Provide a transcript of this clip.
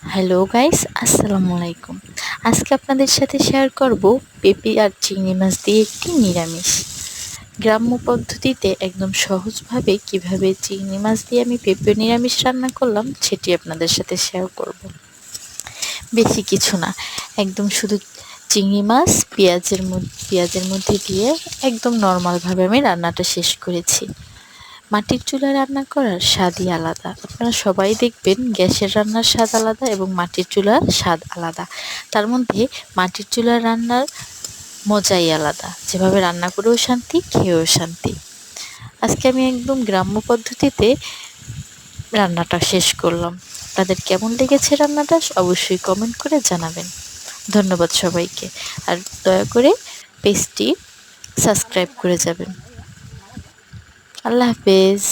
Hello guys, আসসালামু আলাইকুম। আজকে আপনাদের সাথে শেয়ার করব পেঁপে আর চিংড়ি মাছ দিয়ে একটি নিরামিষ। গ্রাম্য পদ্ধতিতে একদম সহজভাবে কিভাবে চিংড়ি মাছ দিয়ে আমি পেঁপে নিরামিষ রান্না করলাম সেটি আপনাদের সাথে শেয়ার করব। বেশি কিছু না, একদম শুধু চিংড়ি মাছ পেঁয়াজের মধ্যে দিয়ে একদম নর্মালভাবে আমি রান্নাটা শেষ করেছি। মাটির চুলায় রান্না করার স্বাদই আলাদা। আপনারা সবাই দেখবেন গ্যাসের রান্নার স্বাদ আলাদা এবং মাটির চুলার স্বাদ আলাদা। তার মধ্যে মাটির চুলার রান্নার মজাই আলাদা। যেভাবে রান্না করেও শান্তি, খেয়েও শান্তি। আজকে আমি একদম গ্রাম্য পদ্ধতিতে রান্নাটা শেষ করলাম। আপনাদের কেমন লেগেছে রান্নাটা অবশ্যই কমেন্ট করে জানাবেন। ধন্যবাদ সবাইকে। আর দয়া করে পেজটি সাবস্ক্রাইব করে যাবেন। আল্লাহ হাফেজ।